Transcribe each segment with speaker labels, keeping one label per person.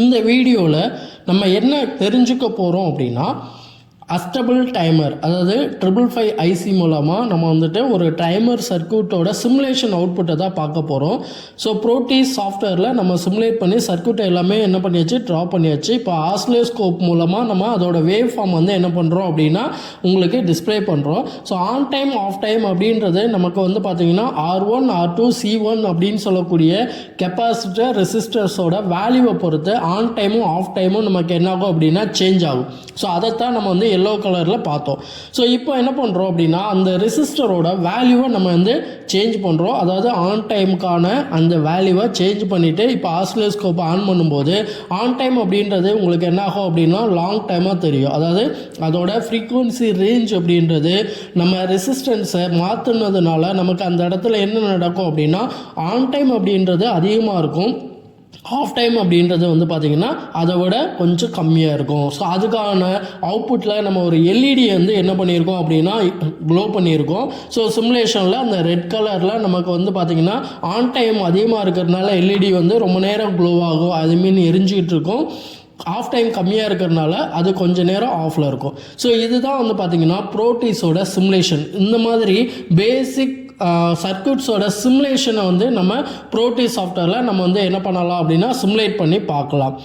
Speaker 1: இந்த வீடியோவில் நம்ம என்ன தெரிஞ்சுக்க போகிறோம் அப்படின்னா அஸ்டபிள் டைமர், அதாவது 555 ஐசி மூலமாக நம்ம வந்துட்டு ஒரு டைமர் சர்க்யூட்டோட சிமுலேஷன் அவுட்புட்டை தான் பார்க்க போகிறோம். ஸோ ப்ரோட்டீஸ் சாஃப்ட்வேரில் நம்ம சிமுலேட் பண்ணி சர்க்யூட்டை எல்லாமே என்ன பண்ணியாச்சு, ட்ரா பண்ணியாச்சு. இப்போ ஆசிலோஸ்கோப் மூலமாக நம்ம அதோட வேவ் ஃபார்ம் வந்து என்ன பண்ணுறோம் அப்படின்னா உங்களுக்கு டிஸ்பிளே பண்ணுறோம். So on time of time அப்படின்றது நமக்கு வந்து பார்த்திங்கன்னா R1 R2 C1 அப்படின்னு சொல்லக்கூடிய கெப்பாசிட்டர் ரெசிஸ்டர்ஸோட வேல்யூவை பொறுத்து ஆன் டைமும் ஆஃப் டைமும் நமக்கு என்ன ஆகும் அப்படின்னா சேஞ்ச் ஆகும். ஸோ அதைத்தான் நம்ம வந்து எல்லோ கலரில் பார்த்தோம். ஸோ இப்போ என்ன பண்ணுறோம் அப்படின்னா அந்த ரெசிஸ்டரோட வேல்யூவை நம்ம வந்து சேஞ்ச் பண்ணுறோம். அதாவது ஆன் டைமுக்கான அந்த வேல்யூவை சேஞ்ச் பண்ணிவிட்டு இப்போ ஆசிலோஸ்கோப் ஆன் பண்ணும்போது ஆன் டைம் அப்படின்றது உங்களுக்கு என்ன ஆகும் அப்படின்னா லாங் டைமாக தெரியும். அதாவது அதோட ஃப்ரீக்குவன்சி ரேஞ்ச் அப்படின்றது நம்ம ரெசிஸ்டன்ஸை மாற்றினதுனால நமக்கு அந்த இடத்துல என்ன நடக்கும் அப்படின்னா ஆன் டைம் அப்படின்றது அதிகமாக இருக்கும், ஆஃப் டைம் அப்படின்றது வந்து பார்த்திங்கன்னா அதை விட கொஞ்சம் கம்மியாக இருக்கும். ஸோ அதுக்கான அவுட்புட்டில் நம்ம ஒரு எல்இடி வந்து என்ன பண்ணியிருக்கோம் அப்படின்னா க்ளோ பண்ணியிருக்கோம். ஸோ சிமுலேஷனில் அந்த ரெட் கலரில் நமக்கு வந்து பார்த்திங்கன்னா ஆன் டைம் அதிகமாக இருக்கிறதுனால எல்இடி வந்து ரொம்ப நேரம் க்ளோ ஆகும், அது மீன் எரிஞ்சிக்கிட்டு இருக்கும். ஆஃப் டைம் கம்மியாக இருக்கிறதுனால அது கொஞ்சம் நேரம் ஆஃபில் இருக்கும். ஸோ இதுதான் வந்து பார்த்திங்கன்னா ப்ரோட்டீஸோட சிமுலேஷன். இந்த மாதிரி பேசிக் சர்க்யூட்ஸோட சிமுலேஷனை வந்து நம்ம ப்ரோட்டீஸ் சாஃப்ட்வேரில் நம்ம வந்து என்ன பண்ணலாம் அப்படின்னா சிமுலேட் பண்ணி பார்க்கலாம்.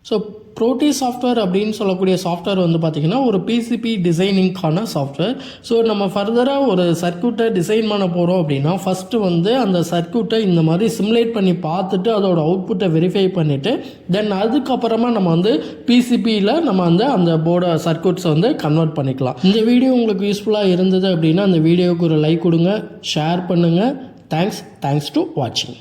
Speaker 1: ஸோ ப்ரோட்டீஸ் சாஃப்ட்வேர் அப்படின்னு சொல்லக்கூடிய சாஃப்ட்வேர் வந்து பார்த்திங்கன்னா ஒரு பிசிபி டிசைனிங்கான சாஃப்ட்வேர். ஸோ நம்ம ஃபர்தராக ஒரு சர்க்யூட்டை டிசைன் பண்ண போகிறோம் அப்படின்னா ஃபஸ்ட்டு வந்து அந்த சர்க்யூட்டை இந்த மாதிரி சிமுலேட் பண்ணி பார்த்துட்டு அதோட அவுட்புட்டை வெரிஃபை பண்ணிவிட்டு தென் அதுக்கப்புறமா நம்ம வந்து பிசிபியில் நம்ம வந்து அந்த போர்டை சர்க்யூட்ஸை வந்து கன்வெர்ட் பண்ணிக்கலாம். இந்த வீடியோ உங்களுக்கு யூஸ்ஃபுல்லாக இருந்தது அப்படின்னா அந்த வீடியோவுக்கு ஒரு லைக் கொடுங்க, ஷேர் பண்ணுங்கள். தேங்க்ஸ் டு வாட்சிங்.